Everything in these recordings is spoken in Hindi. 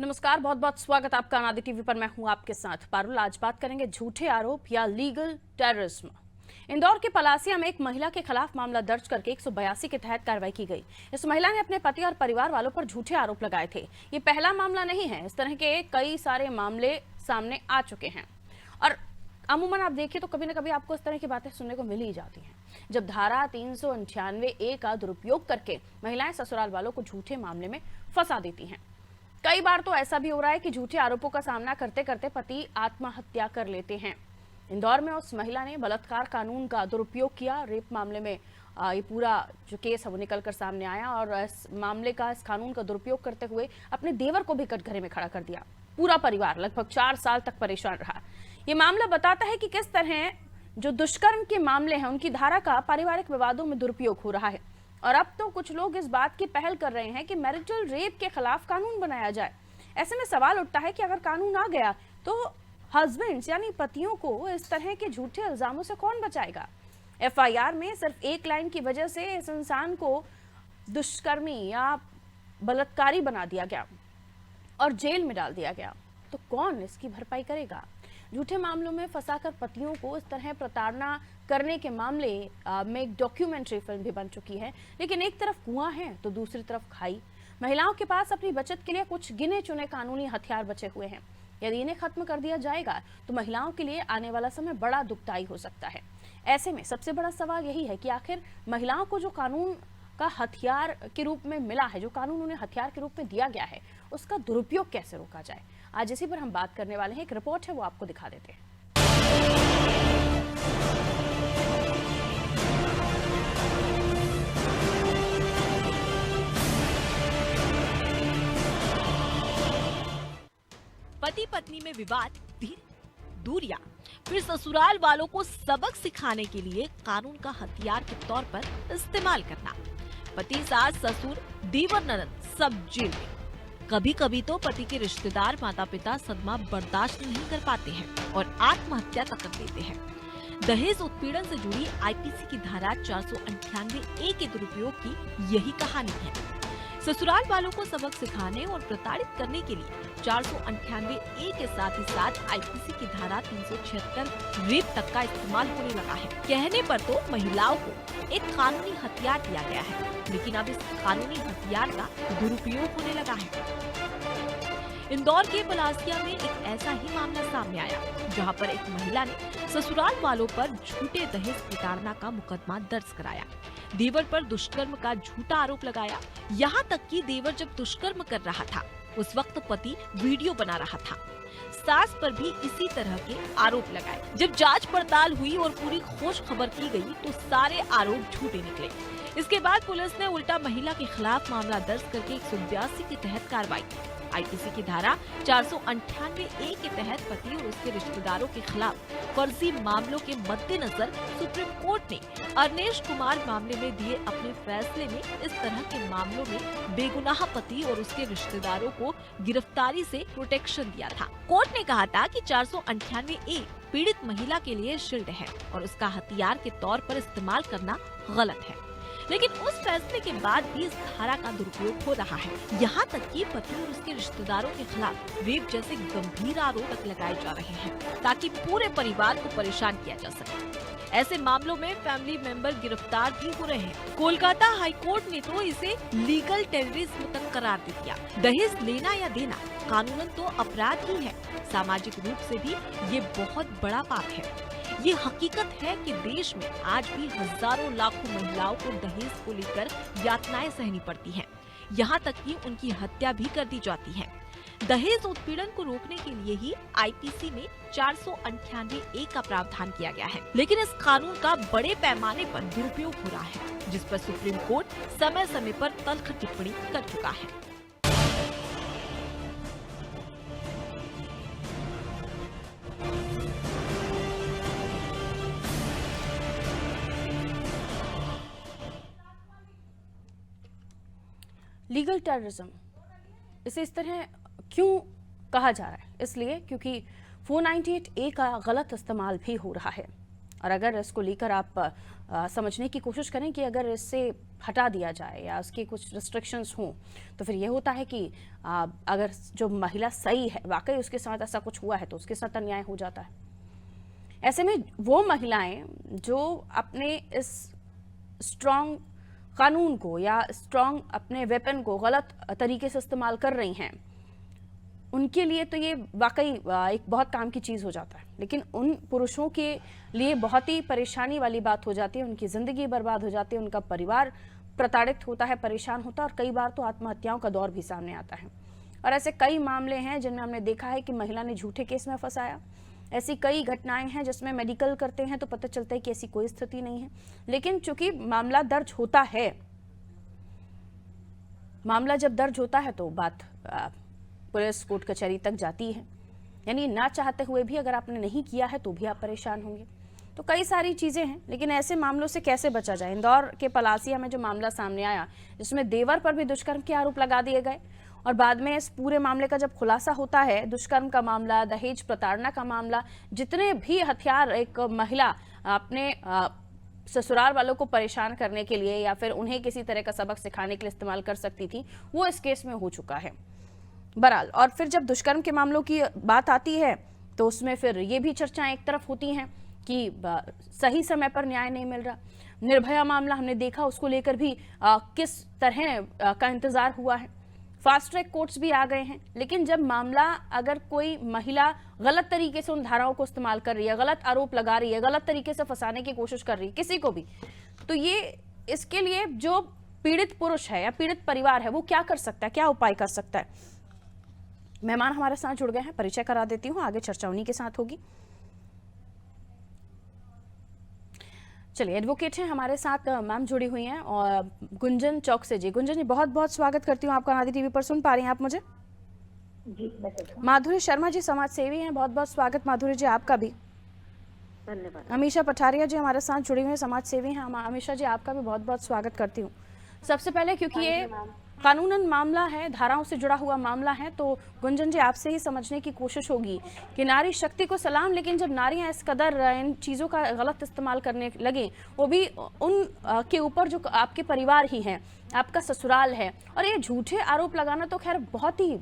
नमस्कार, बहुत बहुत स्वागत आपका अनादि टीवी पर। मैं हूं आपके साथ पारुल। आज बात करेंगे झूठे आरोप या लीगल टेररिज्म। इंदौर के पलासिया में एक महिला के खिलाफ मामला दर्ज करके 182 के तहत कार्रवाई की गई। इस महिला ने अपने पति और परिवार वालों पर झूठे आरोप लगाए थे। ये पहला मामला नहीं है, इस तरह के कई सारे मामले सामने आ चुके हैं और अमूमन आप देखिए तो कभी ना कभी आपको इस तरह की बातें सुनने को मिल ही जाती हैं, जब धारा 398A का दुरुपयोग करके महिलाएं ससुराल वालों को झूठे मामले में फंसा देती हैं। कई बार तो ऐसा भी हो रहा है कि झूठे आरोपों का सामना करते करते पति आत्महत्या कर लेते हैं। इंदौर में उस महिला ने बलात्कार कानून का दुरुपयोग किया। रेप मामले में ये पूरा जो केस है वो निकलकर सामने आया और इस मामले का, इस कानून का दुरुपयोग करते हुए अपने देवर को भी कटघरे में खड़ा कर दिया। पूरा परिवार लगभग 4 साल तक परेशान रहा। ये मामला बताता है कि किस तरह जो दुष्कर्म के मामले हैं उनकी धारा का पारिवारिक विवादों में दुरुपयोग हो रहा है। और अब तो कुछ लोग इस बात की पहल कर रहे हैं कि मैरिटल रेप के खिलाफ कानून बनाया जाए। ऐसे में सवाल उठता है कि अगर कानून आ गया तो हस्बैंड्स यानी पतियों को इस तरह के झूठे इल्जामों से कौन बचाएगा। एफआईआर में सिर्फ एक लाइन की वजह से इस इंसान को दुष्कर्मी या बलात्कारी बना दिया गया और जेल में डाल दिया गया, तो कौन इसकी भरपाई करेगा। झूठे मामलों में फंसाकर पतियों को इस तरह प्रताड़ना करने के मामले में एक डॉक्यूमेंट्री फिल्म भी बन चुकी है। लेकिन एक तरफ कुआं है तो दूसरी तरफ खाई। महिलाओं के पास अपनी बचत के लिए कुछ गिने चुने कानूनी हथियार बचे हुए हैं। यदि इन्हें खत्म कर दिया जाएगा तो महिलाओं के लिए आने वाला समय बड़ा दुखदायी हो सकता है। ऐसे में सबसे बड़ा सवाल यही है कि आखिर महिलाओं को जो कानून का हथियार के रूप में मिला है, जो कानून उन्हें हथियार के रूप में दिया गया है, उसका दुरुपयोग कैसे रोका जाए। आज इसी पर हम बात करने वाले हैं। एक रिपोर्ट है, वो आपको दिखा देते हैं। पति पत्नी में विवाद, दूरियां, फिर ससुराल वालों को सबक सिखाने के लिए कानून का हथियार के तौर पर इस्तेमाल करना। पति, सास, ससुर, देवर, ननद सब जेल में। कभी कभी तो पति के रिश्तेदार, माता पिता सदमा बर्दाश्त नहीं कर पाते हैं और आत्महत्या तक कर देते हैं। दहेज उत्पीड़न से जुड़ी आईपीसी की धारा 498A के दुरुपयोग की यही कहानी है। ससुराल वालों को सबक सिखाने और प्रताड़ित करने के लिए 498A के साथ ही साथ आईपीसी की धारा 376 रेप तक का इस्तेमाल होने लगा है। कहने पर तो महिलाओं को एक कानूनी हथियार दिया गया है, लेकिन अब इस कानूनी हथियार का दुरुपयोग होने लगा है। इंदौर के पलासिया में एक ऐसा ही मामला सामने आया, जहां पर एक महिला ने ससुराल वालों पर झूठे दहेज प्रताड़ना का मुकदमा दर्ज कराया। देवर पर दुष्कर्म का झूठा आरोप लगाया। यहाँ तक कि देवर जब दुष्कर्म कर रहा था उस वक्त पति वीडियो बना रहा था। सास पर भी इसी तरह के आरोप लगाए। जब जांच पड़ताल हुई और पूरी खोज खबर की गई तो सारे आरोप झूठे निकले। इसके बाद पुलिस ने उल्टा महिला के खिलाफ मामला दर्ज करके 182 के तहत कार्रवाई। आईपीसी की धारा 498A के तहत पति और उसके रिश्तेदारों के खिलाफ फर्जी मामलों के मद्देनजर सुप्रीम कोर्ट ने अरनेश कुमार मामले में दिए अपने फैसले में इस तरह के मामलों में बेगुनाह पति और उसके रिश्तेदारों को गिरफ्तारी से प्रोटेक्शन दिया था। कोर्ट ने कहा था कि 498A पीड़ित महिला के लिए शील्ड है और उसका हथियार के तौर पर इस्तेमाल करना गलत है। लेकिन उस फैसले के बाद भी इस धारा का दुरुपयोग हो रहा है। यहाँ तक कि पति और उसके रिश्तेदारों के खिलाफ रेप जैसे गंभीर आरोप तक लगाए जा रहे हैं, ताकि पूरे परिवार को परेशान किया जा सके। ऐसे मामलों में फैमिली मेंबर गिरफ्तार भी हो रहे हैं। कोलकाता हाई कोर्ट ने तो इसे लीगल टेररिज्म तक करार दे दिया। दहेज लेना या देना कानूनन तो अपराध ही है, सामाजिक रूप से भी ये बहुत बड़ा पाप है। ये हकीकत है कि देश में आज भी हजारों लाखों महिलाओं को दहेज को लेकर यातनाएं सहनी पड़ती हैं। यहाँ तक कि उनकी हत्या भी कर दी जाती है। दहेज उत्पीड़न को रोकने के लिए ही आईपीसी में 498A का प्रावधान किया गया है, लेकिन इस कानून का बड़े पैमाने पर दुरुपयोग हो रहा है, जिस पर सुप्रीम कोर्ट समय समय पर तल्ख टिप्पणी कर चुका है। लीगल टेररिज्म, इसे इस तरह क्यों कहा जा रहा है? इसलिए क्योंकि 498A का गलत इस्तेमाल भी हो रहा है। और अगर इसको लेकर आप समझने की कोशिश करें कि अगर इससे हटा दिया जाए या उसके कुछ रिस्ट्रिक्शंस हों, तो फिर ये होता है कि अगर जो महिला सही है, वाकई उसके साथ ऐसा कुछ हुआ है, तो उसके साथ अन्याय हो जाता है। ऐसे में वो महिलाएं जो अपने इस स्ट्रॉन्ग कानून को या स्ट्रॉन्ग अपने वेपन को गलत तरीके से इस्तेमाल कर रही हैं, उनके लिए तो ये वाकई एक बहुत काम की चीज़ हो जाता है। लेकिन उन पुरुषों के लिए बहुत ही परेशानी वाली बात हो जाती है, उनकी ज़िंदगी बर्बाद हो जाती है, उनका परिवार प्रताड़ित होता है, परेशान होता है, और कई बार तो आत्महत्याओं का दौर भी सामने आता है। और ऐसे कई मामले हैं जिनमें हमने देखा है कि महिला ने झूठे केस में फंसाया। ऐसी कई घटनाएं हैं जिसमें मेडिकल करते हैं तो पता चलता है कि ऐसी कोई स्थिति नहीं है, लेकिन चूंकि मामला दर्ज होता है, मामला जब दर्ज होता है तो बात पुलिस कोर्ट कचहरी तक जाती है। यानी ना चाहते हुए भी अगर आपने नहीं किया है तो भी आप परेशान होंगे। तो कई सारी चीज़ें हैं, लेकिन ऐसे मामलों से कैसे बचा जाए। इंदौर के पलासिया में जो मामला सामने आया, जिसमें देवर पर भी दुष्कर्म के आरोप लगा दिए गए, और बाद में इस पूरे मामले का जब खुलासा होता है, दुष्कर्म का मामला, दहेज प्रताड़ना का मामला, जितने भी हथियार एक महिला अपने ससुराल वालों को परेशान करने के लिए या फिर उन्हें किसी तरह का सबक सिखाने के लिए इस्तेमाल कर सकती थी, वो इस केस में हो चुका है। बहरहाल, और फिर जब दुष्कर्म के मामलों की बात आती है तो उसमें फिर ये भी चर्चाएं एक तरफ होती हैं कि सही समय पर न्याय नहीं मिल रहा। निर्भया मामला हमने देखा, उसको लेकर भी किस तरह का इंतजार हुआ है। फास्ट ट्रैक कोर्ट्स भी आ गए हैं, लेकिन जब मामला अगर कोई महिला गलत तरीके से उन धाराओं को इस्तेमाल कर रही है, गलत आरोप लगा रही है, गलत तरीके से फंसाने की कोशिश कर रही है किसी को भी, तो ये इसके लिए जो पीड़ित पुरुष है या पीड़ित परिवार है वो क्या कर सकता है, क्या उपाय कर सकता है। मेहमान हमारे साथ जुड़ गए हैं, परिचय करा देती हूँ, आगे चर्चा उन्हीं के साथ होगी। चलिए, एडवोकेट हैं हमारे साथ, मैम जुड़ी हुई हैं, और गुंजन चौक से जी। गुंजन जी, बहुत बहुत स्वागत करती हूँ आपका नादी टीवी पर। सुन पा रही हैं आप मुझे? जी, माधुरी शर्मा जी समाज सेवी हैं, बहुत बहुत स्वागत माधुरी जी आपका भी। धन्यवाद। अमीशा पठारिया जी हमारे साथ जुड़ी हुई हैं, समाज सेवी हैं। अमीशा जी, आपका भी बहुत बहुत स्वागत करती हूँ। सबसे पहले, क्योंकि ये कानूनन मामला है, धाराओं से जुड़ा हुआ मामला है, तो गुंजन जी आपसे ही समझने की कोशिश होगी कि नारी शक्ति को सलाम, लेकिन जब नारियां इस कदर इन चीज़ों का गलत इस्तेमाल करने लगे, वो भी उन के ऊपर जो आपके परिवार ही हैं, आपका ससुराल है, और ये झूठे आरोप लगाना तो खैर बहुत ही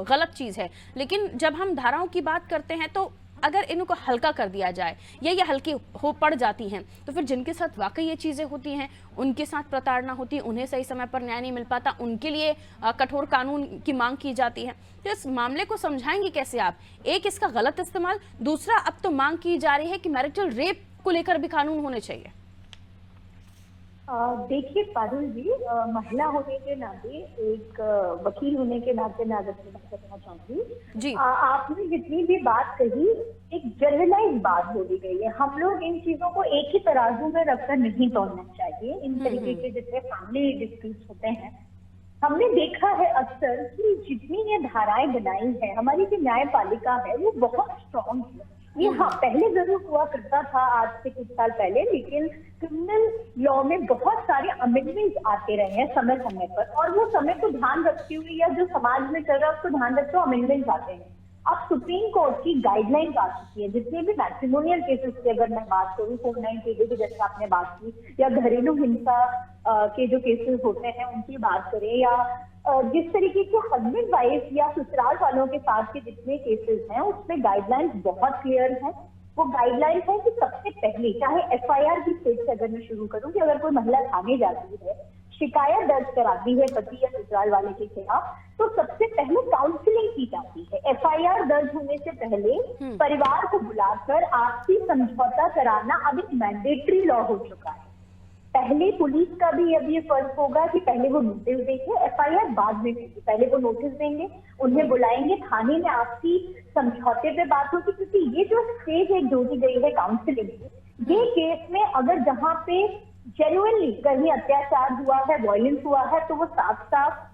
गलत चीज़ है। लेकिन जब हम धाराओं की बात करते हैं तो अगर इनको हल्का कर दिया जाए या ये हल्की हो पड़ जाती हैं, तो फिर जिनके साथ वाकई ये चीज़ें होती हैं, उनके साथ प्रताड़ना होती है, उन्हें सही समय पर न्याय नहीं मिल पाता, उनके लिए कठोर कानून की मांग की जाती है। तो इस मामले को समझाएंगे कैसे आप? एक, इसका गलत इस्तेमाल, दूसरा अब तो मांग की जा रही है कि मैरिटल रेप को लेकर भी कानून होने चाहिए। देखिए पारुल जी, महिला होने के नाते, एक वकील होने के नाते मैं अगर बात करना चाहूंगी जी। आपने जितनी भी बात कही, एक जनरलाइज बात बोली गई है। हम लोग इन चीजों को एक ही तराजू में रखकर नहीं तोड़ना चाहिए। इन तरीके के जितने फैमिली डिस्प्यूट होते हैं, हमने देखा है अक्सर कि जितनी ये धाराएं बनाई है, हमारी जो न्यायपालिका है वो बहुत स्ट्रॉन्ग है। ये हाँ, पहले जरूर हुआ करता था, आज से कुछ साल पहले, लेकिन क्रिमिनल लॉ में बहुत सारे अमेंडमेंट्स आते रहे हैं समय समय पर, और वो समय को ध्यान रखते हुए या जो समाज में चल रहा है उसको ध्यान रखते हुए अमेंडमेंट्स आते हैं। अब सुप्रीम कोर्ट की गाइडलाइंस आ चुकी है, जितने भी मैट्रिमोनियल केसेस की अगर मैं बात करूँ, 498 की जैसे आपने बात की, या घरेलू हिंसा के जो केसेस होते हैं उनकी बात करें, या जिस तरीके के हस्बैंड वाइफ या ससुराल वालों के साथ के जितने केसेस हैं, उसमें गाइडलाइंस बहुत क्लियर है। वो गाइडलाइंस है कि सबसे पहले, चाहे एफआईआर की स्टेज से अगर मैं शुरू करूं, कि अगर कोई महिला थाने जाती है, शिकायत दर्ज कराती है पति या ससुराल वाले के खिलाफ, तो सबसे पहले काउंसलिंग की जाती है। एफआईआर दर्ज होने से पहले परिवार को बुलाकर आपसी समझौता कराना अब एक मैंडेटरी लॉ हो चुका है। पहले पुलिस का भी अब ये फर्ज होगा कि पहले वो नोटिस देंगे, एफआईआर बाद में देंगे। पहले वो नोटिस देंगे, उन्हें बुलाएंगे, थाने में आपसी समझौते पे बात होगी, क्योंकि ये जो स्टेज एक जोड़ी गई है काउंसलिंग की, ये केस में अगर जहाँ पे जेन्युइनली कहीं अत्याचार हुआ है, वायलेंस हुआ है, तो वो साफ साफ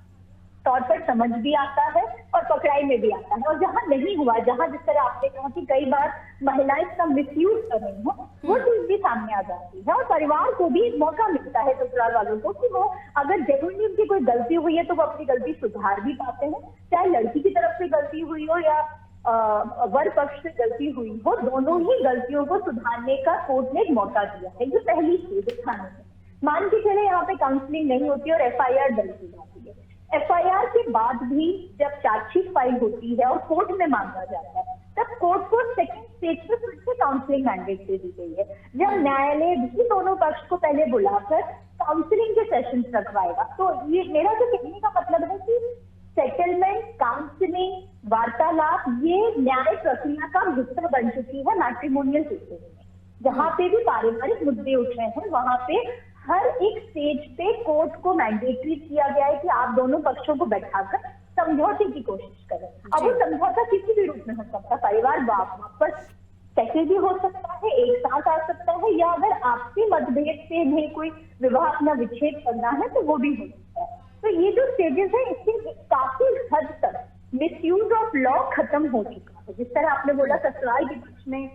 तौर पर समझ भी आता है और पकड़ाई में भी आता है। और जहाँ नहीं हुआ, जहाँ जिस तरह आपने कहा कि कई बार महिलाएं इसका मिसयूज कर रही हैं, वो चीज भी सामने आ जाती है, और परिवार को भी एक मौका मिलता है ससुराल वालों को कि वो अगर जेन्युइनली उनकी कोई गलती हुई है तो वो अपनी गलती सुधार भी पाते हैं, चाहे लड़की की तरफ से गलती हुई हो या वर पक्ष से गलती हुई हो, दोनों ही गलतियों को सुधारने का कोर्ट ने एक मौका दिया है। ये पहली चीज है थाने में। मान के चले यहाँ पे काउंसलिंग नहीं होती और एफआईआर दर्ज की जाती है। एफआईआर के बाद भी जब चार्जशीट फाइल होती है और कोर्ट में मांगा जाता है, तब कोर्ट को सेकंड स्टेज पे फिर से काउंसलिंग मैंडेट दे दी गई है। जब न्यायालय भी दोनों पक्ष को पहले बुलाकर काउंसलिंग के सेशन रखवाएगा। तो ये मेरा जो कहने का मतलब है कि सेटलमेंट, काउंसलिंग, वार्तालाप ये न्याय प्रक्रिया का हिस्सा बन चुकी है मैट्रिमोनियल सिस्टम में। जहाँ पे भी पारिवारिक मुद्दे उठ रहे हैं वहां पे हर एक स्टेज पे कोर्ट को मैंडेटरी किया गया है कि आप दोनों पक्षों को बैठाकर समझौते की कोशिश करें। अब वो समझौता किसी भी रूप में हो सकता है, परिवार वापस सेटल भी हो सकता है, एक साथ आ सकता है, या अगर आपसी मतभेद से भी कोई विवाह अपना विच्छेद करना है तो वो भी हो सकता है। तो ये जो स्टेजेस है इससे काफी हद तक मिसयूज ऑफ लॉ खत्म हो चुका है। जिस तरह आपने बोला ससुराल के पक्ष में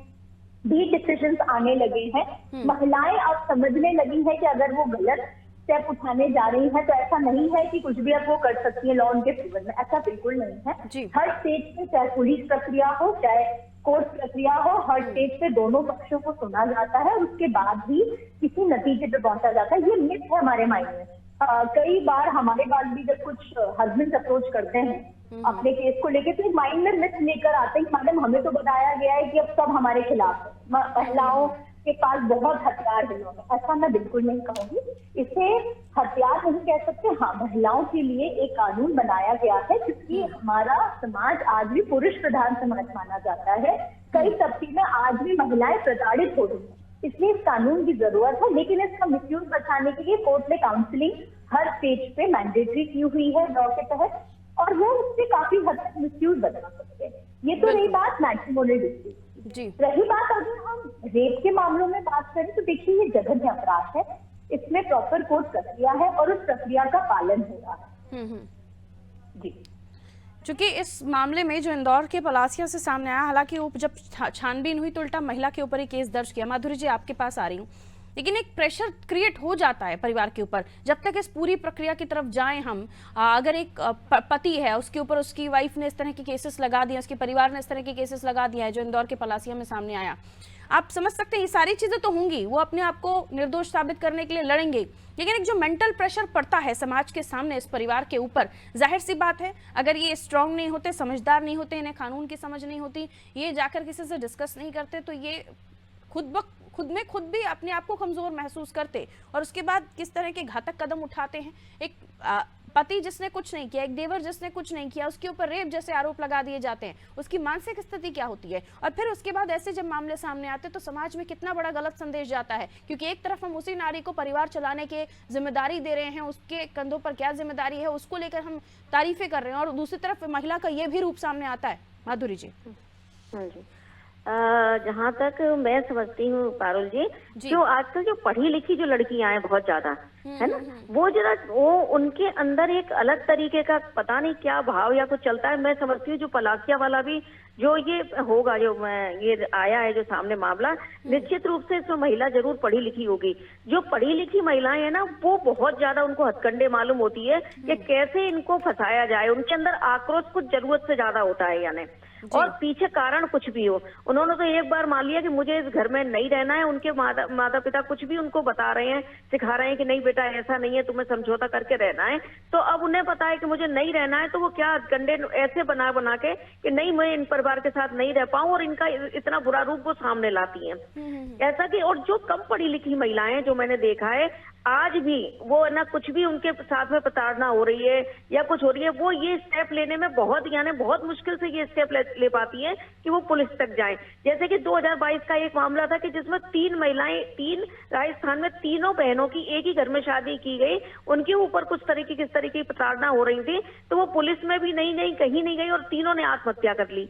भी डिसीजंस आने लगे हैं, महिलाएं अब समझने लगी है कि अगर वो गलत स्टेप उठाने जा रही है तो ऐसा नहीं है कि कुछ भी अब वो कर सकती है लॉ उनके फेवर में, ऐसा बिल्कुल नहीं है। हर स्टेज पे चाहे पुलिस प्रक्रिया हो चाहे कोर्ट प्रक्रिया हो, हर स्टेज पे दोनों पक्षों को सुना जाता है और उसके बाद भी किसी नतीजे पे पहुंचा जाता है। ये मिथ है हमारे माइंड में। कई बार हमारे पास भी जब कुछ हस्बैंड अप्रोच करते हैं अपने केस को लेके तो माइंड में मिथ लेकर आते हैं, मैडम हमें तो बताया गया है कि अब सब हमारे खिलाफ है, महिलाओं के पास बहुत हथियार है। ऐसा मैं बिल्कुल नहीं कहूंगी, इसे हथियार नहीं कह सकते। हाँ, महिलाओं के लिए एक कानून बनाया गया है क्योंकि हमारा समाज आज भी पुरुष प्रधान समाज माना जाता है। कई तबके में आज भी महिलाएं प्रताड़ित हो रही हैं, इसलिए इस कानून की जरूरत है। लेकिन इसका मिसयूज बचाने के लिए कोर्ट ने काउंसलिंग हर स्टेज पे मैंडेटरी की हुई है लॉ के तहत, और वो उससे काफी हद तक मिसयूज बचा सकते हैं। ये तो रही बात मैट्रिमोनियल डिस्प्यूट की। रही बात अगर हम रेप के मामलों में बात करें तो देखिए ये जघन्य अपराध है, इसमें प्रॉपर कोर्ट प्रक्रिया है और उस प्रक्रिया का पालन हो रहा है। जी, चूंकि इस मामले में जो इंदौर के पलासिया से सामने आया, हालांकि वो जब छानबीन हुई तो उल्टा महिला के ऊपर ही केस दर्ज किया। माधुरी जी आपके पास आ रही हूँ, लेकिन एक प्रेशर क्रिएट हो जाता है परिवार के ऊपर जब तक इस पूरी प्रक्रिया की तरफ जाएं हम। अगर एक पति है उसके ऊपर उसकी वाइफ ने इस तरह के केसेस लगा दिए, उसके परिवार ने इस तरह के केसेस लगा दिया है जो इंदौर के पलासिया में सामने आया, आप समझ सकते हैं ये सारी चीजें तो होंगी, वो अपने आप को निर्दोष साबित करने के लिए लड़ेंगे, लेकिन एक जो मेंटल प्रेशर पड़ता है समाज के सामने इस परिवार के ऊपर, जाहिर सी बात है अगर ये स्ट्रांग नहीं होते, समझदार नहीं होते, इन्हें कानून की समझ नहीं होती, ये जाकर किसी से डिस्कस नहीं करते तो ये खुद भी अपने आप को कमजोर महसूस करते और उसके बाद किस तरह के घातक कदम उठाते हैं। एक पति जिसने कुछ नहीं किया, एक देवर जिसने कुछ नहीं किया, उसके ऊपर रेप जैसे आरोप लगा दिए जाते हैं, उसकी मानसिक स्थिति क्या होती है, और फिर उसके बाद ऐसे जब मामले सामने आते हैं तो समाज में कितना बड़ा गलत संदेश जाता है। क्योंकि एक तरफ हम उसी नारी को परिवार चलाने की जिम्मेदारी दे रहे हैं, उसके कंधों पर क्या जिम्मेदारी है उसको लेकर हम तारीफें कर रहे हैं, और दूसरी तरफ महिला का ये भी रूप सामने आता है। माधुरी जी। हाँ जी, जहाँ तक मैं समझती हूँ पारुल जी, जो आजकल जो पढ़ी लिखी जो लड़कियां हैं बहुत ज्यादा है ना, वो उनके अंदर एक अलग तरीके का पता नहीं क्या भाव या कुछ चलता है। मैं समझती हूँ जो पलासिया वाला भी जो ये होगा, जो ये आया है जो सामने मामला, निश्चित रूप से इसमें महिला जरूर पढ़ी लिखी होगी। जो पढ़ी लिखी महिलाएं हैं ना वो बहुत ज्यादा उनको हथकंडे मालूम होती है कि कैसे इनको फंसाया जाए। उनके अंदर आक्रोश कुछ जरूरत से ज्यादा होता है, यानी और पीछे कारण कुछ भी हो। उन्होंने तो एक बार मान लिया कि मुझे इस घर में नहीं रहना है, उनके माता पिता कुछ भी उनको बता रहे हैं, सिखा रहे हैं कि नहीं बेटा ऐसा नहीं है, तुम्हें समझौता करके रहना है। तो अब उन्हें पता है कि मुझे नहीं रहना है, तो वो क्या गंडे ऐसे बना के कि नहीं मैं इन परिवार के साथ नहीं रह पाऊं, और इनका इतना बुरा रूप वो सामने लाती हैं। ऐसा कि और जो कम पढ़ी लिखी महिलाएं जो मैंने देखा है आज भी वो ना कुछ भी उनके साथ में प्रताड़ना हो रही है या कुछ हो रही है, वो ये स्टेप लेने में बहुत मुश्किल से ये स्टेप ले पाती है कि वो पुलिस तक जाए। जैसे कि 2022 का एक मामला था कि जिसमें 3 महिलाएं, 3 राजस्थान में तीनों बहनों की एक ही घर में शादी की गई, उनके ऊपर कुछ तरीके किस तरीके की प्रताड़ना हो रही थी, तो वो पुलिस में भी नहीं गई, कहीं नहीं गई, और तीनों ने आत्महत्या कर ली,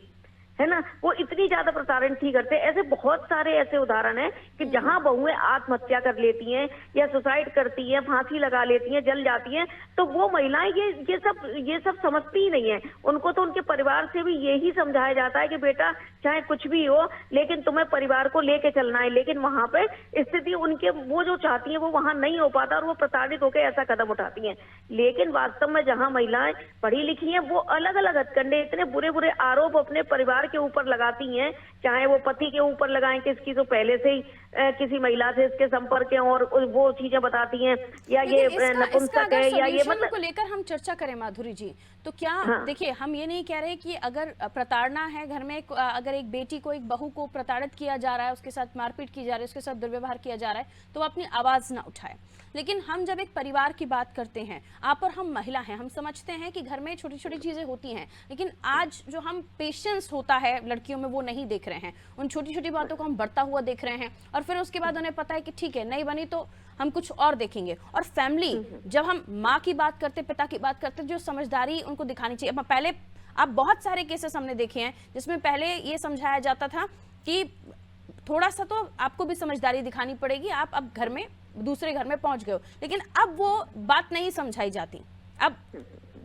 है ना। वो इतनी ज्यादा प्रताड़न थी करते। ऐसे बहुत सारे ऐसे उदाहरण हैं कि जहां बहुएं आत्महत्या कर लेती हैं या सुसाइड करती हैं, फांसी लगा लेती हैं, जल जाती हैं, तो वो महिलाएं ये सब समझती ही नहीं है। उनको तो उनके परिवार से भी यही समझाया जाता है कि बेटा चाहे कुछ भी हो लेकिन तुम्हें परिवार को लेके चलना है, लेकिन वहां पे स्थिति उनके वो जो चाहती है वो वहां नहीं हो पाता और वो प्रताड़ित होकर ऐसा कदम उठाती हैं। लेकिन वास्तव में जहां महिलाएं पढ़ी लिखी हैं वो अलग अलग हथकंडे, इतने बुरे बुरे आरोप अपने परिवार के ऊपर लगाती हैं, चाहे वो पति के ऊपर लगाएं, किसकी तो पहले से ही किसी महिला से इसके संपर्क है और वो चीजें बताती हैं, या ये नपुंसक है, या ये मतलब को लेकर हम चर्चा करें माधुरी जी, तो क्या देखिए हम ये नहीं कह रहे कि अगर प्रताड़ना है घर में, अगर एक बेटी को, एक बहू को प्रताड़ित किया जा रहा है, उसके साथ मारपीट की जा रही है, उसके साथ दुर्व्यवहार किया जा रहा है, तो वो अपनी आवाज ना उठाए। लेकिन हम जब एक परिवार की बात करते हैं, आप और हम महिला हैं, हम समझते हैं कि घर में छोटी छोटी चीजें होती हैं, लेकिन आज जो हम पेशेंस होता है लड़कियों में वो नहीं देख रहे हैं। उन छोटी छोटी बातों को हम बढ़ता हुआ देख रहे हैं और फिर उसके बाद उन्हें पता है कि ठीक है नहीं बनी तो हम कुछ और देखेंगे। और फैमिली, जब हम माँ की बात करते, पिता की बात करते, जो समझदारी उनको दिखानी चाहिए। अब पहले आप बहुत सारे केसेस हमने देखे हैं जिसमें पहले ये समझाया जाता था कि थोड़ा सा तो आपको भी समझदारी दिखानी पड़ेगी, आप अब घर में दूसरे घर में पहुंच गए हो, लेकिन अब वो बात नहीं समझाई जाती। अब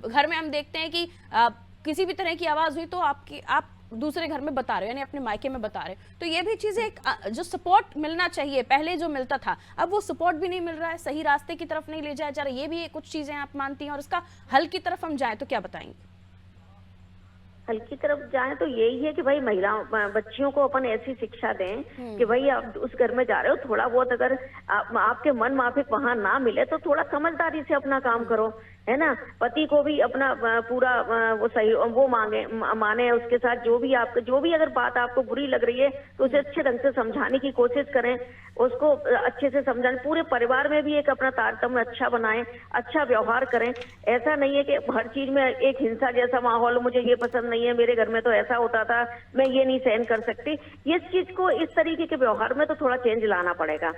घर में हम देखते हैं कि किसी भी तरह की आवाज हुई तो आप दूसरे घर में बता रहे हो, यानी अपने मायके में बता रहे हो। तो ये भी चीजें एक जो सपोर्ट मिलना चाहिए पहले जो मिलता था, अब वो सपोर्ट भी नहीं मिल रहा है, सही रास्ते की तरफ नहीं ले जाया जा रहा है। ये भी कुछ चीजें आप मानती हैं, और इसका हल की तरफ हम जाएं तो क्या बताएंगे? हल की तरफ जाएं तो यही है कि भाई महिलाओं, बच्चियों को अपन ऐसी शिक्षा दें कि भाई आप उस घर में जा रहे हो, थोड़ा बहुत अगर आपके मन माफिक वहां ना मिले तो थोड़ा समझदारी से अपना काम करो, है ना। पति को भी अपना पूरा वो सही वो माने, उसके साथ जो भी अगर बात आपको बुरी लग रही है तो उसे अच्छे ढंग से समझाने की कोशिश करें, उसको अच्छे से समझाएं। पूरे परिवार में भी एक अपना तारतम्य अच्छा बनाएं, अच्छा व्यवहार करें। ऐसा नहीं है कि हर चीज में एक हिंसा जैसा माहौल, मुझे ये पसंद नहीं है, मेरे घर में तो ऐसा होता था, मैं ये नहीं सहन कर सकती। इस चीज को, इस तरीके के व्यवहार में तो थोड़ा चेंज लाना पड़ेगा।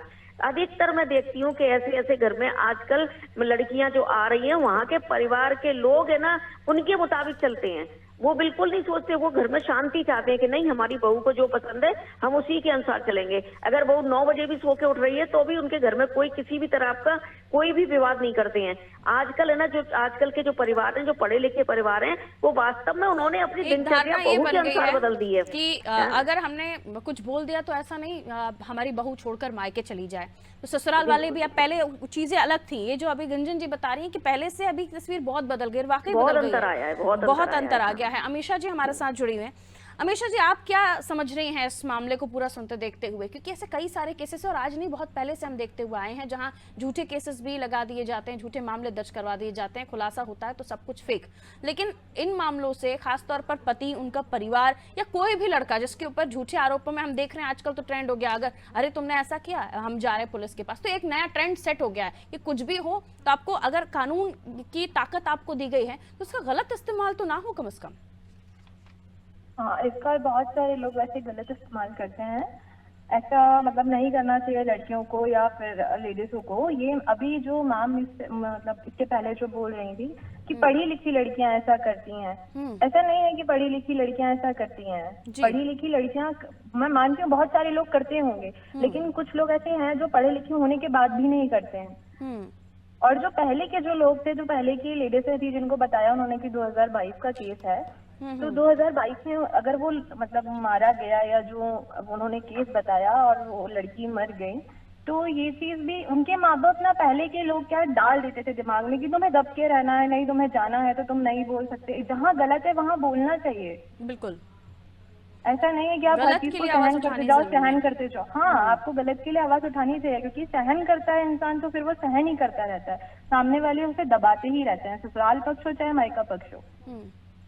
अधिकतर मैं देखती हूँ कि ऐसे घर में आजकल लड़कियां जो आ रही हैं, वहां के परिवार के लोग है ना, उनके मुताबिक चलते हैं। वो बिल्कुल नहीं सोचते, वो घर में शांति चाहते हैं कि नहीं हमारी बहू को जो पसंद है हम उसी के अनुसार चलेंगे। अगर बहू 9 बजे भी सो के उठ रही है तो भी उनके घर में कोई किसी भी तरह का कोई भी विवाद नहीं करते हैं। आजकल है ना, जो आजकल के जो परिवार हैं, जो पढ़े लिखे परिवार हैं, वो वास्तव में उन्होंने अपनी दिनचर्या बहू के अनुसार बदल दी है कि अगर हमने कुछ बोल दिया तो ऐसा नहीं हमारी बहू छोड़कर मायके चली जाए। तो ससुराल वाले भी, अब पहले चीजें अलग थी, ये जो अभी गुंजन जी बता रही हैं कि पहले से अभी तस्वीर बहुत बदल गई, वाकई बहुत अंतर आया है, बहुत अंतर आ गया है। अमीषा जी हमारे साथ जुड़ी हुई हैं। अमीषा जी, आप क्या समझ रही हैं इस मामले को पूरा सुनते देखते हुए? क्योंकि ऐसे कई सारे केसेस और आज नहीं, बहुत पहले से हम देखते हुए आए हैं, जहां झूठे केसेस भी लगा दिए जाते हैं, झूठे मामले दर्ज करवा दिए जाते हैं, खुलासा होता है तो सब कुछ फेक। लेकिन इन मामलों से खासतौर पर पति, उनका परिवार या कोई भी लड़का जिसके ऊपर झूठे आरोपों में, हम देख रहे हैं आजकल तो ट्रेंड हो गया, अगर अरे तुमने ऐसा किया हम जा रहे हैं पुलिस के पास, तो एक नया ट्रेंड सेट हो गया है कि कुछ भी हो तो आपको, अगर कानून की ताकत आपको दी गई है तो उसका गलत इस्तेमाल तो ना हो कम से कम। हाँ, इसका बहुत सारे लोग वैसे गलत इस्तेमाल करते हैं। ऐसा मतलब नहीं करना चाहिए लड़कियों को या फिर लेडीजों को। ये अभी जो मैम मतलब इसके पहले जो बोल रही थी कि पढ़ी लिखी लड़कियां ऐसा करती हैं, ऐसा नहीं है कि पढ़ी लिखी लड़कियां ऐसा करती हैं। पढ़ी लिखी लड़कियां, मैं मानती हूँ बहुत सारे लोग करते होंगे, लेकिन कुछ लोग ऐसे हैं जो पढ़े लिखे होने के बाद भी नहीं करते हैं। और जो पहले के जो लोग थे, जो पहले की लेडीज थी, जिनको बताया उन्होंने कि 2022 का केस है, तो 2022 में अगर वो मतलब मारा गया या जो उन्होंने केस बताया और वो लड़की मर गई, तो ये चीज भी उनके माँ बाप ना, पहले के लोग क्या डाल देते थे दिमाग में कि तुम्हें दब के रहना है, नहीं तुम्हें जाना है तो तुम नहीं बोल सकते। जहाँ गलत है वहाँ बोलना चाहिए। बिल्कुल, ऐसा नहीं है कि आप हर चीज को सहन करते जाओ, सहन करते जाओ। हाँ, आपको गलत के लिए आवाज उठानी चाहिए, क्योंकि सहन करता है इंसान तो फिर वो सहन ही करता रहता है, सामने वाले उसे दबाते ही रहते हैं, ससुराल पक्ष हो चाहे मायका पक्ष हो।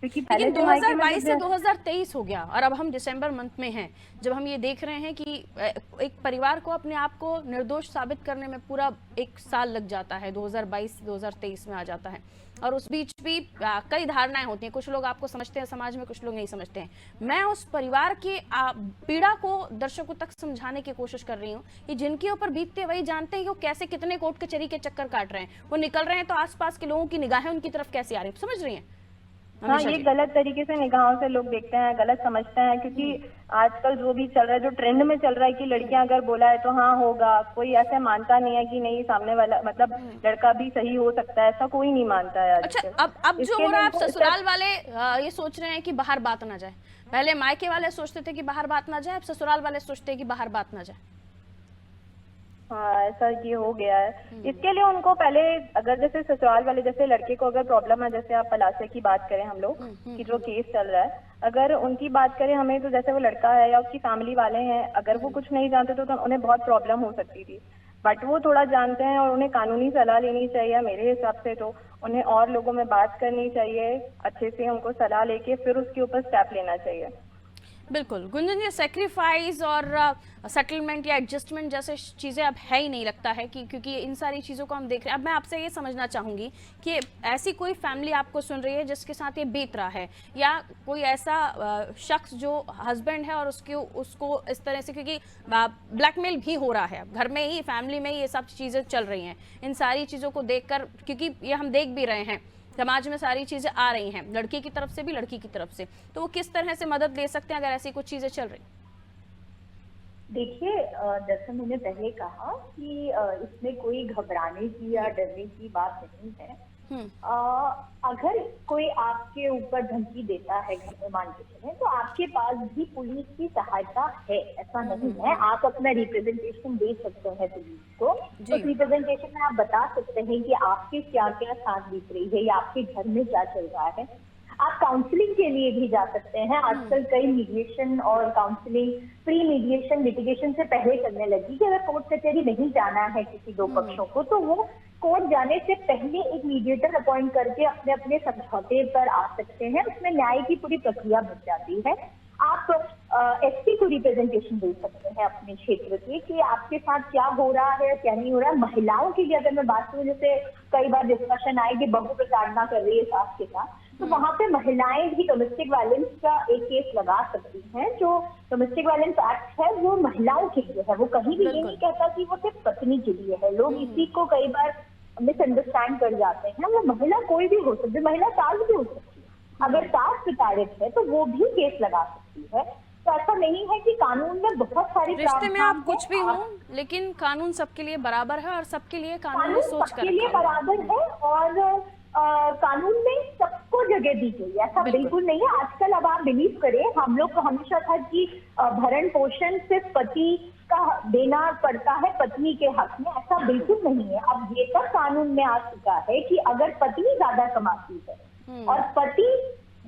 क्योंकि पहले 2022 से 2023 हो गया और अब हम दिसंबर मंथ में हैं, जब हम ये देख रहे हैं कि एक परिवार को अपने आप को निर्दोष साबित करने में पूरा 1 साल लग जाता है, 2022 2023 में आ जाता है, और उस बीच भी कई धारणाएं होती हैं। कुछ लोग आपको समझते हैं समाज में, कुछ लोग नहीं समझते हैं। मैं उस परिवार की पीड़ा को दर्शकों तक समझाने की कोशिश कर रही हूँ कि जिनके ऊपर बीतते वही जानते हैं कि वो कैसे कितने कोर्ट कचहरी के चक्कर काट रहे हैं, वो निकल रहे हैं तो आसपास के लोगों की निगाहें उनकी तरफ कैसे आ रही है, समझ रही हैं? हाँ, ये गलत तरीके से निगाहों से लोग देखते हैं, गलत समझते हैं। क्योंकि आजकल जो भी चल रहा है, जो ट्रेंड में चल रहा है कि लड़कियां अगर बोला है तो हाँ होगा, कोई ऐसा मानता नहीं है कि नहीं सामने वाला मतलब लड़का भी सही हो सकता है, ऐसा कोई नहीं मानता है। अच्छा, अब जो हो रहा है, ससुराल वाले ये सोच रहे हैं कि बाहर बात ना जाए। पहले मायके वाले सोचते थे कि बाहर बात ना जाए, अब ससुराल वाले सोचते हैं कि बाहर बात ना जाए। हाँ ऐसा ये हो गया है। इसके लिए उनको पहले अगर जैसे ससुराल वाले, जैसे लड़के को अगर प्रॉब्लम है, जैसे आप पलासे की बात करें हम लोग कि जो केस चल रहा है, अगर उनकी बात करें हमें, तो जैसे वो लड़का है या उसकी फैमिली वाले हैं, अगर वो कुछ नहीं जानते तो उन्हें बहुत प्रॉब्लम हो सकती थी। बट वो थोड़ा जानते हैं और उन्हें कानूनी सलाह लेनी चाहिए। मेरे हिसाब से तो उन्हें और लोगों में बात करनी चाहिए, अच्छे से उनको सलाह लेके फिर उसके ऊपर स्टेप लेना चाहिए। बिल्कुल गुंजन जी, सेक्रीफाइस और सेटलमेंट या एडजस्टमेंट जैसे चीज़ें अब है ही नहीं लगता है कि, क्योंकि इन सारी चीज़ों को हम देख रहे हैं। अब मैं आपसे ये समझना चाहूँगी कि ऐसी कोई फैमिली आपको सुन रही है जिसके साथ ये बीत रहा है, या कोई ऐसा शख्स जो हस्बैंड है और उसको इस तरह से, क्योंकि ब्लैकमेल भी हो रहा है घर में ही, फैमिली में ही ये सब चीज़ें चल रही हैं। इन सारी चीज़ों को देखकर, क्योंकि ये हम देख भी रहे हैं समाज में सारी चीजें आ रही हैं, लड़के की तरफ से भी लड़की की तरफ से, तो वो किस तरह से मदद ले सकते हैं अगर ऐसी कुछ चीजें चल रही? देखिए, जैसे मैंने पहले कहा कि इसमें कोई घबराने की या डरने की बात नहीं है। अगर कोई आपके ऊपर धमकी देता है घर में, मान के चलें, तो आपके पास भी पुलिस की सहायता है, ऐसा नहीं है। आप अपना रिप्रेजेंटेशन दे सकते हैं पुलिस को। तो रिप्रेजेंटेशन में आप बता सकते हैं कि आपके क्या क्या साथ बीत रही है या आपके घर में क्या चल रहा है। आप काउंसलिंग के लिए भी जा सकते हैं। आजकल कई मीडिएशन और काउंसलिंग प्री मीडिएशन लिटिगेशन से पहले करने लगी कि अगर कोर्ट कचहरी नहीं जाना है किसी दो पक्षों को, तो वो कोर्ट जाने से पहले एक मीडिएटर अपॉइंट करके अपने अपने समझौते पर आ सकते हैं। उसमें न्याय की पूरी प्रक्रिया बन जाती है। आप एसपी को रिप्रेजेंटेशन दे सकते हैं अपने क्षेत्र के कि आपके साथ क्या हो रहा है क्या नहीं हो रहा है। महिलाओं के लिए अगर मैं बात करूं, जैसे कई बार डिस्कशन आए कि बहू प्रताड़ना कर रही है सास के साथ, तो वहां पे महिलाएं भी डोमेस्टिक वायलेंस का एक केस लगा सकती हैं। जो डोमेस्टिक वायलेंस एक्ट है वो महिलाओं के लिए है, वो कहीं भी ये नहीं कहता कि वो सिर्फ पत्नी के लिए है। लोग इसी को कई बार मिसअंडरस्टैंड कर जाते हैं। वो महिला कोई भी हो सकती है, महिला सास भी हो सकती है। अगर सास प्रताड़ित है तो वो भी केस लगा सकती है। तो ऐसा नहीं है कि कानून में बहुत सारे रिश्ते में आप कुछ भी हो, लेकिन कानून सबके लिए बराबर है और सबके लिए कानून में सोच कर सबके लिए बराबर है और कानून में सबको जगह दी गई है। ऐसा बिल्कुल नहीं है। आजकल अब आप बिलीव करें, हम लोग को हमेशा था कि भरण पोषण सिर्फ पति का देना पड़ता है पत्नी के हक में। ऐसा बिल्कुल नहीं है। अब ये तक कानून में आ चुका है कि अगर पत्नी ज्यादा कमाती है और पति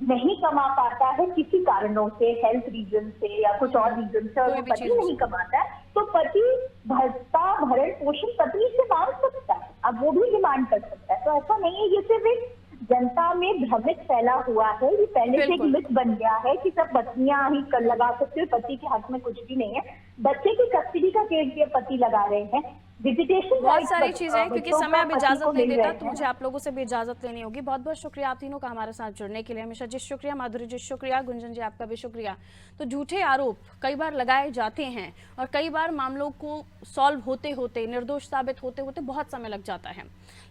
नहीं कमा पाता है किसी कारणों से, हेल्थ रीजन से या कुछ और रीजन से, और पति नहीं कमाता है, तो पति भत्ता भरण पोषण पत्नी से मांग सकता है। अब वो भी डिमांड कर सकता है। तो ऐसा नहीं है, ये सिर्फ एक जनता में भ्रमित फैला हुआ है। ये पहले से एक मिथ बन गया है कि सब पत्नियां ही कर लगा सकते हैं, पति के हक में कुछ भी नहीं है। बच्चे की कस्टडी का केस भी पति लगा रहे हैं। बहुत सारी चीजें, क्योंकि समय अब इजाजत नहीं देता, तो मुझे आप लोगों से भी इजाजत लेनी होगी। बहुत बहुत शुक्रिया आप तीनों का हमारे साथ जुड़ने के लिए। हमेशा जी शुक्रिया, माधुरी जी शुक्रिया, गुंजन जी आपका भी शुक्रिया। तो झूठे आरोप कई बार लगाए जाते हैं और कई बार मामलों को सॉल्व होते होते, निर्दोष साबित होते होते बहुत समय लग जाता है।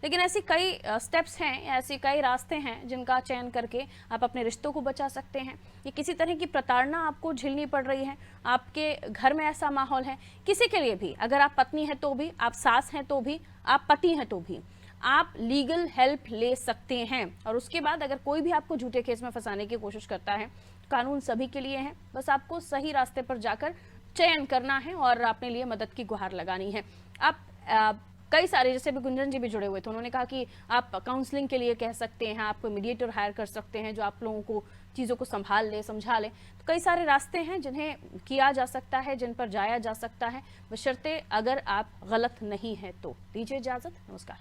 लेकिन ऐसी कई स्टेप्स हैं, ऐसी कई रास्ते हैं जिनका चयन करके आप अपने रिश्तों को बचा सकते हैं। ये किसी तरह की प्रताड़ना आपको झेलनी पड़ रही है, आपके घर में ऐसा माहौल है, किसी के लिए भी, अगर आप पत्नी हैं तो भी, आप सास हैं तो भी, आप पति हैं तो भी, आप लीगल हेल्प ले सकते हैं। और उसके बाद अगर कोई भी आपको झूठे केस में फंसाने की कोशिश करता है, कानून सभी के लिए है। बस आपको सही रास्ते पर जाकर चयन करना है और अपने लिए मदद की गुहार लगानी है। आप कई सारे, जैसे भी गुंजन जी भी जुड़े हुए थे, उन्होंने कहा कि आप काउंसलिंग के लिए कह सकते हैं, आप मीडिएटर हायर कर सकते हैं जो आप लोगों को चीज़ों को संभाल ले, समझा ले। तो कई सारे रास्ते हैं जिन्हें किया जा सकता है, जिन पर जाया जा सकता है, बशर्ते अगर आप गलत नहीं हैं तो। दीजिए इजाज़त, नमस्कार।